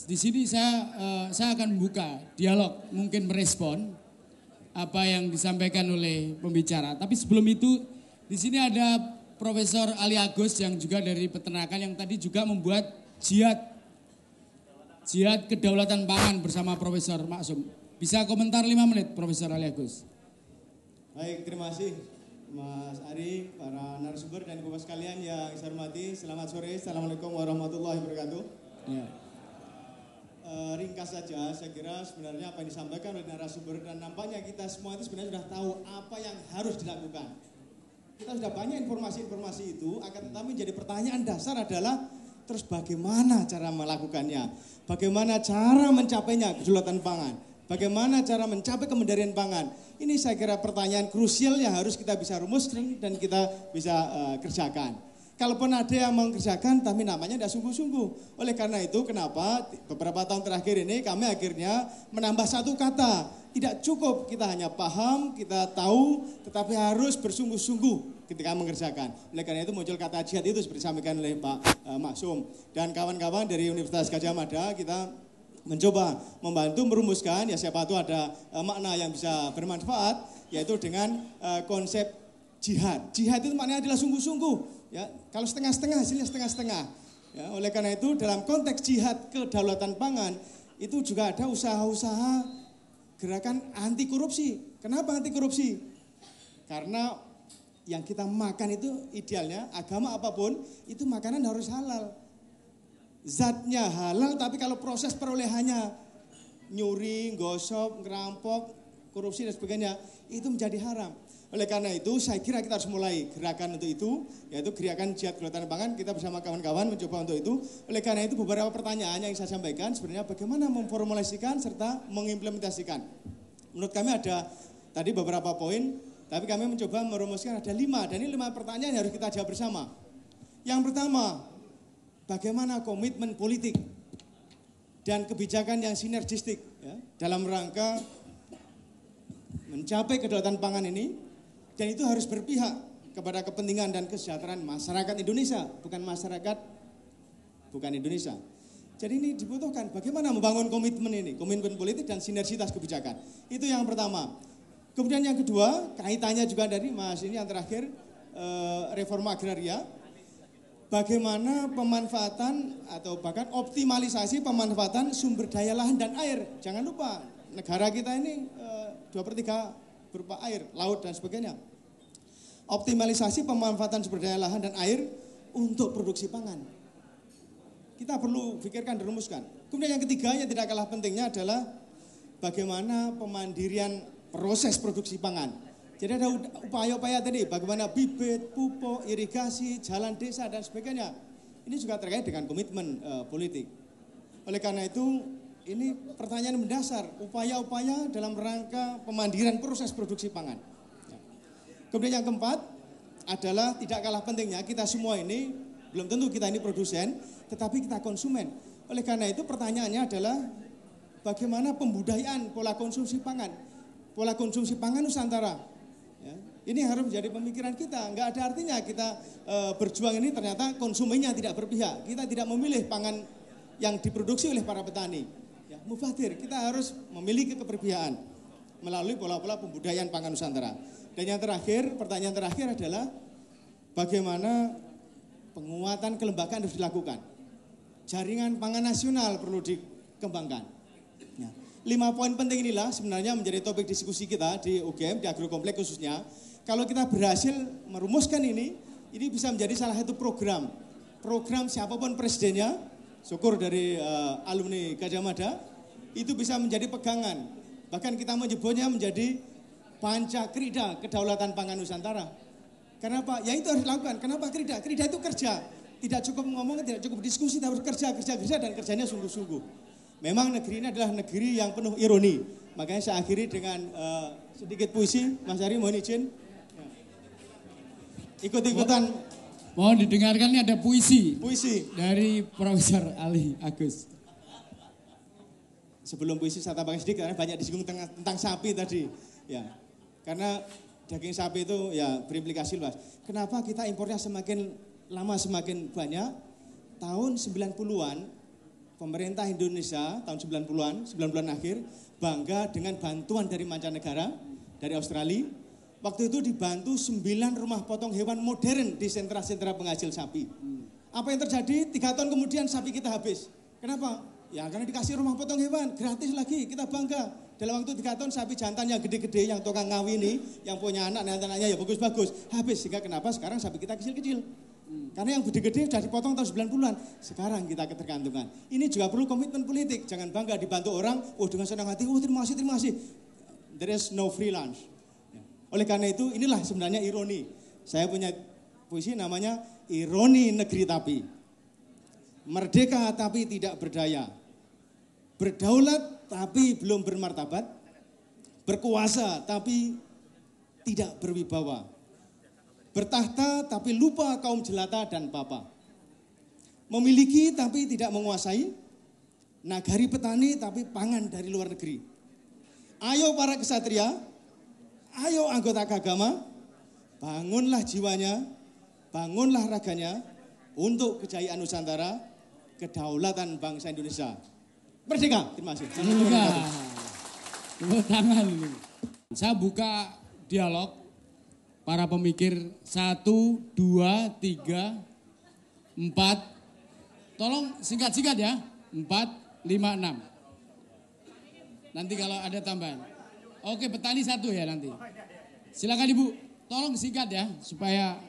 Di sini saya akan membuka dialog, mungkin merespon apa yang disampaikan oleh pembicara. Tapi sebelum itu, di sini ada Profesor Ali Agus yang juga dari peternakan yang tadi juga membuat jihad kedaulatan pangan bersama Profesor Maksum. Bisa komentar 5 menit, Profesor Ali Agus. Baik, terima kasih Mas Ari, para narasumber dan Bapak sekalian yang saya hormati. Selamat sore, Assalamualaikum warahmatullahi wabarakatuh. Ya. Ringkas saja, saya kira sebenarnya apa yang disampaikan oleh narasumber dan nampaknya kita semua itu sebenarnya sudah tahu apa yang harus dilakukan. Kita sudah banyak informasi-informasi itu, akan tetapi jadi pertanyaan dasar adalah terus bagaimana cara melakukannya, bagaimana cara mencapainya kedaulatan pangan, bagaimana cara mencapai kemandirian pangan. Ini saya kira pertanyaan krusial yang harus kita bisa rumuskan dan kita bisa kerjakan. Kalaupun ada yang mengerjakan, tapi namanya tidak sungguh-sungguh. Oleh karena itu, kenapa beberapa tahun terakhir ini kami akhirnya menambah satu kata. Tidak cukup kita hanya paham, kita tahu, tetapi harus bersungguh-sungguh ketika mengerjakan. Oleh karena itu muncul kata jihad itu seperti disampaikan oleh Pak Maksum. Dan kawan-kawan dari Universitas Gadjah Mada, kita mencoba membantu merumuskan, ya siapa tahu ada makna yang bisa bermanfaat, yaitu dengan konsep jihad. Jihad itu maknanya adalah sungguh-sungguh. Ya, kalau setengah-setengah hasilnya setengah-setengah. Ya, oleh karena itu dalam konteks jihad kedaulatan pangan itu juga ada usaha-usaha gerakan anti korupsi. Kenapa anti korupsi? Karena yang kita makan itu idealnya agama apapun itu makanan harus halal. Zatnya halal, tapi kalau proses perolehannya nyuri, gosok, ngerampok, korupsi dan sebagainya itu menjadi haram. Oleh karena itu saya kira kita harus mulai gerakan untuk itu, yaitu gerakan jihad kedaulatan pangan. Kita bersama kawan-kawan mencoba untuk itu. Oleh karena itu beberapa pertanyaan yang saya sampaikan sebenarnya bagaimana memformulasikan serta mengimplementasikan. Menurut kami ada tadi beberapa poin, tapi kami mencoba merumuskan ada 5, dan ini 5 pertanyaan yang harus kita jawab bersama. Yang pertama, bagaimana komitmen politik dan kebijakan yang sinergistik ya, dalam rangka mencapai kedaulatan pangan ini. Dan itu harus berpihak kepada kepentingan dan kesejahteraan masyarakat Indonesia, bukan Indonesia. Jadi ini dibutuhkan bagaimana membangun komitmen ini, komitmen politik dan sinergitas kebijakan. Itu yang pertama. Kemudian yang kedua, kaitannya juga dari Mas ini yang terakhir, reforma agraria. Bagaimana pemanfaatan atau bahkan optimalisasi pemanfaatan sumber daya lahan dan air. Jangan lupa negara kita ini 2/3 berupa air, laut dan sebagainya. Optimalisasi pemanfaatan sumber daya lahan dan air untuk produksi pangan. Kita perlu pikirkan dan rumuskan. Kemudian yang ketiga yang tidak kalah pentingnya adalah bagaimana pemandirian proses produksi pangan. Jadi ada upaya-upaya tadi, bagaimana bibit, pupuk, irigasi, jalan desa dan sebagainya. Ini juga terkait dengan komitmen politik. Oleh karena itu, ini pertanyaan mendasar, upaya-upaya dalam rangka pemandirian proses produksi pangan. Kemudian yang keempat adalah tidak kalah pentingnya, kita semua ini, belum tentu kita ini produsen, tetapi kita konsumen. Oleh karena itu pertanyaannya adalah bagaimana pembudayaan pola konsumsi pangan. Pola konsumsi pangan Nusantara. Ya, ini harus menjadi pemikiran kita. Enggak ada artinya kita berjuang ini ternyata konsumennya tidak berpihak. Kita tidak memilih pangan yang diproduksi oleh para petani. Mufadir, kita harus memiliki keberpihakan melalui pola-pola pembudayaan pangan Nusantara. Dan yang terakhir, pertanyaan terakhir adalah bagaimana penguatan kelembagaan harus dilakukan. Jaringan pangan nasional perlu dikembangkan. 5 poin penting inilah sebenarnya menjadi topik diskusi kita di UGM, di Agrokompleks khususnya. Kalau kita berhasil merumuskan ini bisa menjadi salah satu program siapapun presidennya, syukur dari alumni Gadjah Mada, itu bisa menjadi pegangan. Bahkan kita menyebutnya menjadi Pancakrida Kedaulatan Pangan Nusantara. Kenapa? Ya itu harus dilakukan. Kenapa krida? Krida itu kerja. Tidak cukup ngomong, tidak cukup diskusi, tapi harus kerja dan kerjanya sungguh-sungguh. Memang negeri ini adalah negeri yang penuh ironi. Makanya saya akhiri dengan sedikit puisi. Mas Ari mohon izin. Ikut-ikutan. Mohon didengarkan, ini ada puisi. Puisi. Dari Profesor Ali Agus. Sebelum puisi saya tambahkan sedikit karena banyak disinggung tentang sapi tadi. Ya, karena daging sapi itu ya berimplikasi luas. Kenapa kita impornya semakin lama semakin banyak? Tahun 90-an pemerintah Indonesia tahun 90-an, 90-an akhir, bangga dengan bantuan dari mancanegara, dari Australia. Waktu itu dibantu 9 rumah potong hewan modern di sentra-sentra penghasil sapi. Apa yang terjadi? 3 tahun kemudian sapi kita habis. Kenapa? Ya karena dikasih rumah potong hewan, gratis lagi, kita bangga. Dalam waktu 3 tahun sapi jantan yang gede-gede, yang tukang ngawi ini, yang punya anak-anaknya ya bagus-bagus, habis. Sehingga kenapa sekarang sapi kita kecil-kecil? Karena yang gede-gede sudah dipotong tahun 90-an. Sekarang kita ketergantungan. Ini juga perlu komitmen politik. Jangan bangga dibantu orang, oh dengan senang hati, oh terima kasih. There is no free lunch. Oleh karena itu inilah sebenarnya ironi. Saya punya puisi namanya Ironi Negeri Tapi. Merdeka tapi tidak berdaya. Berdaulat tapi belum bermartabat. Berkuasa tapi tidak berwibawa. Bertahta tapi lupa kaum jelata dan papa. Memiliki tapi tidak menguasai. Nagari petani tapi pangan dari luar negeri. Ayo para kesatria, ayo anggota Kagama, bangunlah jiwanya, bangunlah raganya untuk kejayaan Nusantara, kedaulatan bangsa Indonesia. Merdeka. Terima kasih. Tepuk tangan. Saya buka dialog para pemikir 1, 2, 3, 4. Tolong singkat-singkat ya. 4, 5, 6. Nanti kalau ada tambahan. Oke, petani 1 ya nanti. Silakan Ibu. Tolong singkat ya supaya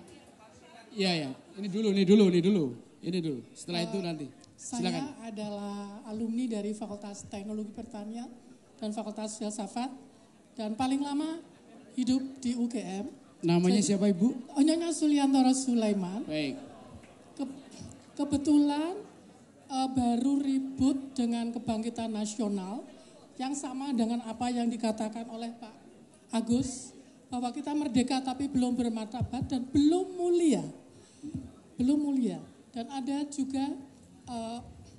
iya. Ini dulu. Setelah itu nanti. Silakan. Saya adalah alumni dari Fakultas Teknologi Pertanian dan Fakultas Filsafat dan paling lama hidup di UGM. Namanya siapa Ibu? Nyonya Suliantoro Sulaiman. Baik. Kebetulan baru ribut dengan kebangkitan nasional yang sama dengan apa yang dikatakan oleh Pak Agus bahwa kita merdeka tapi belum bermartabat dan belum mulia. Dan ada juga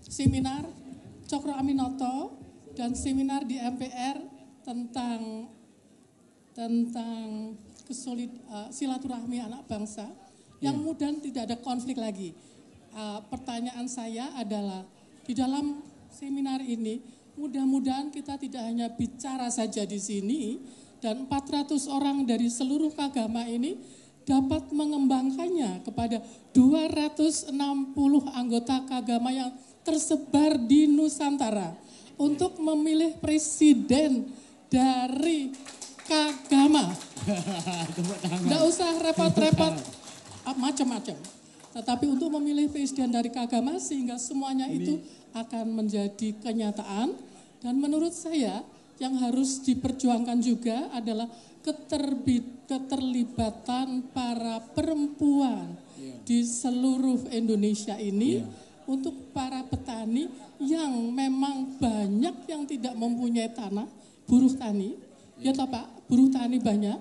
seminar Cokro Aminoto dan seminar di MPR tentang silaturahmi anak bangsa yang mudah tidak ada konflik lagi. Pertanyaan saya adalah di dalam seminar ini mudah-mudahan kita tidak hanya bicara saja di sini dan 400 orang dari seluruh Kagama ini dapat mengembangkannya kepada 260 anggota Kagama yang tersebar di Nusantara untuk memilih presiden dari Kagama. Tidak usah repot-repot macam-macam. Tetapi untuk memilih presiden dari Kagama sehingga semuanya itu akan menjadi kenyataan. Dan menurut saya yang harus diperjuangkan juga adalah keterlibatan para perempuan di seluruh Indonesia ini untuk para petani yang memang banyak yang tidak mempunyai tanah, buruh tani, ya toh Pak, buruh tani banyak,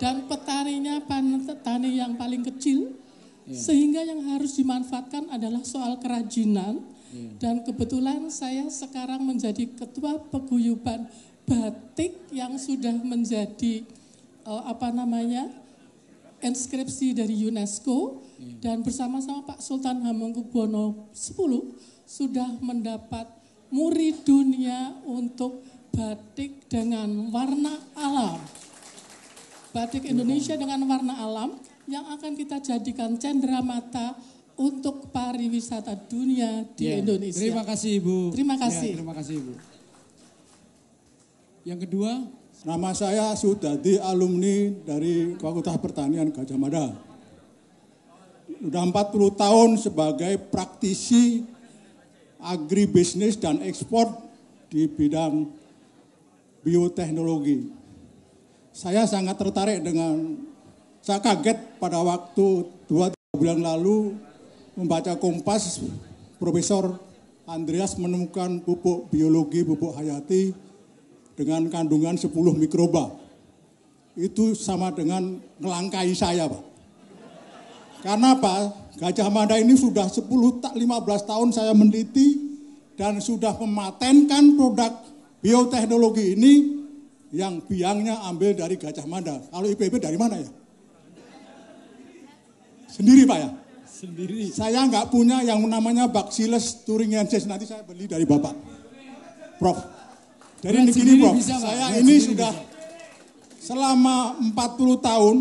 dan petaninya petani yang paling kecil, sehingga yang harus dimanfaatkan adalah soal kerajinan, dan kebetulan saya sekarang menjadi ketua paguyuban batik yang sudah menjadi inskripsi dari UNESCO dan bersama-sama Pak Sultan Hamengkubuwono X sudah mendapat muri dunia untuk batik dengan warna alam. Batik Indonesia dengan warna alam yang akan kita jadikan cenderamata untuk pariwisata dunia di Indonesia. Terima kasih Ibu. Terima kasih. Terima kasih Ibu. Yang kedua, nama saya Sudadi, alumni dari Fakultas Pertanian Gajah Mada. Sudah 40 tahun sebagai praktisi agribisnis dan ekspor di bidang bioteknologi. Saya sangat tertarik saya kaget pada waktu 2-3 bulan lalu membaca Kompas, Profesor Andreas menemukan pupuk biologi, pupuk hayati dengan kandungan 10 mikroba. Itu sama dengan ngelangkai saya, Pak. Karena apa? Gajah Mada ini sudah 10-15 tahun saya meneliti dan sudah mematenkan produk bioteknologi ini yang biangnya ambil dari Gajah Mada. Kalau IPB dari mana ya? Sendiri Pak ya? Sendiri. Saya nggak punya yang namanya Bacillus thuringiensis, nanti saya beli dari Bapak. Prof. Jadi Buat begini Prof, bisa, Pak. saya Buat ini sendiri sudah bisa. selama 40 tahun,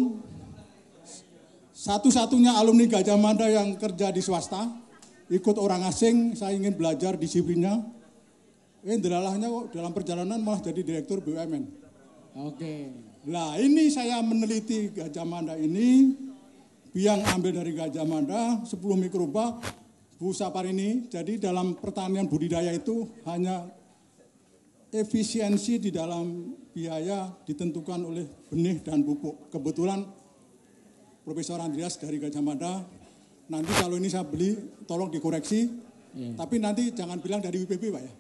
satu-satunya alumni Gajah Mada yang kerja di swasta, ikut orang asing, saya ingin belajar disiplinnya. Delalahnya kok dalam perjalanan malah jadi direktur BUMN. Oke. Nah ini saya meneliti Gajah Mada ini, biang ambil dari Gajah Mada 10 mikroba Bu Saparini. Jadi dalam pertanian budidaya itu hanya efisiensi di dalam biaya ditentukan oleh benih dan pupuk. Kebetulan Profesor Andreas dari Gajah Mada, nanti kalau ini saya beli tolong dikoreksi, tapi nanti jangan bilang dari WPB Pak ya.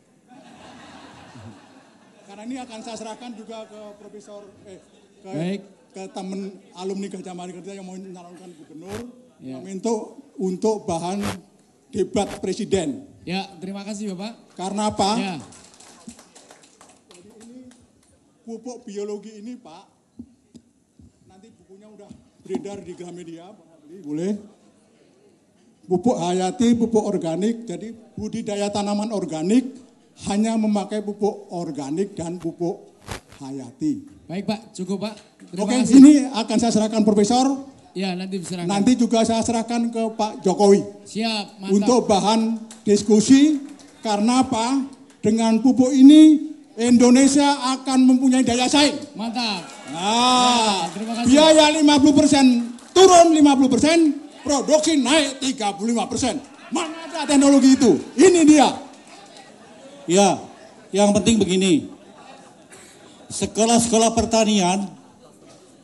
Karena ini akan saya serahkan juga ke Profesor ke teman alumni Gajah Mada Kerja yang mau menyalonkan gubernur, untuk bahan debat presiden. Ya, terima kasih Bapak. Karena apa? Ya. Jadi ini pupuk biologi ini Pak, nanti bukunya udah beredar di Gramedia, boleh. Pupuk hayati, pupuk organik, jadi budidaya tanaman organik hanya memakai pupuk organik dan pupuk hayati. Baik Pak, cukup Pak. Terima Oke, kasih. ini akan saya serahkan Profesor. Ya, nanti diserahkan. Nanti juga saya serahkan ke Pak Jokowi. Siap, mantap. Untuk bahan diskusi, karena apa? Dengan pupuk ini Indonesia akan mempunyai daya saing. Mantap. Nah, Ya, terima kasih. biaya 50% turun 50%, produksi naik 35%. Mana ada teknologi itu? Ini dia. Ya, yang penting begini. Sekolah-sekolah pertanian,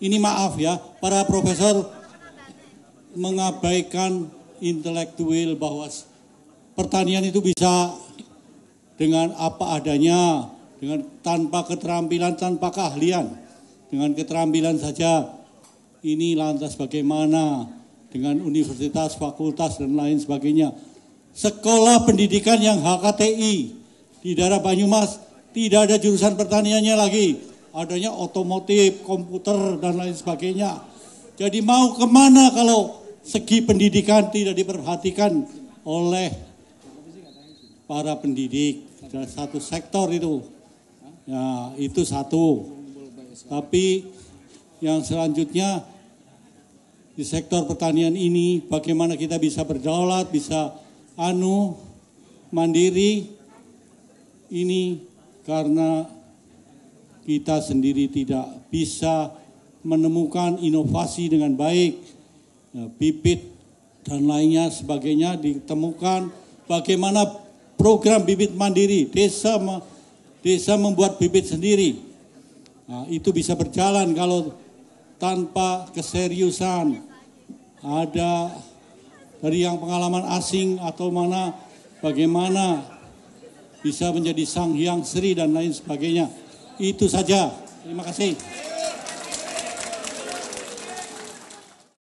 ini maaf ya, para profesor mengabaikan intelektual bahwa pertanian itu bisa dengan apa adanya, dengan tanpa keterampilan, tanpa keahlian. Dengan keterampilan saja, ini lantas bagaimana dengan universitas, fakultas, dan lain sebagainya. Sekolah pendidikan yang HKTI di daerah Banyumas tidak ada jurusan pertaniannya lagi. Adanya otomotif, komputer, dan lain sebagainya. Jadi mau kemana kalau segi pendidikan tidak diperhatikan oleh para pendidik. Satu sektor itu. Ya, itu satu. Tapi yang selanjutnya di sektor pertanian ini bagaimana kita bisa berdaulat, bisa mandiri, ini karena kita sendiri tidak bisa menemukan inovasi dengan baik, bibit dan lainnya sebagainya ditemukan. Bagaimana program bibit mandiri, desa membuat bibit sendiri. Nah, itu bisa berjalan kalau tanpa keseriusan. Ada dari yang pengalaman asing atau mana, bagaimana bisa menjadi sang hyang sri dan lain sebagainya. Itu saja. Terima kasih.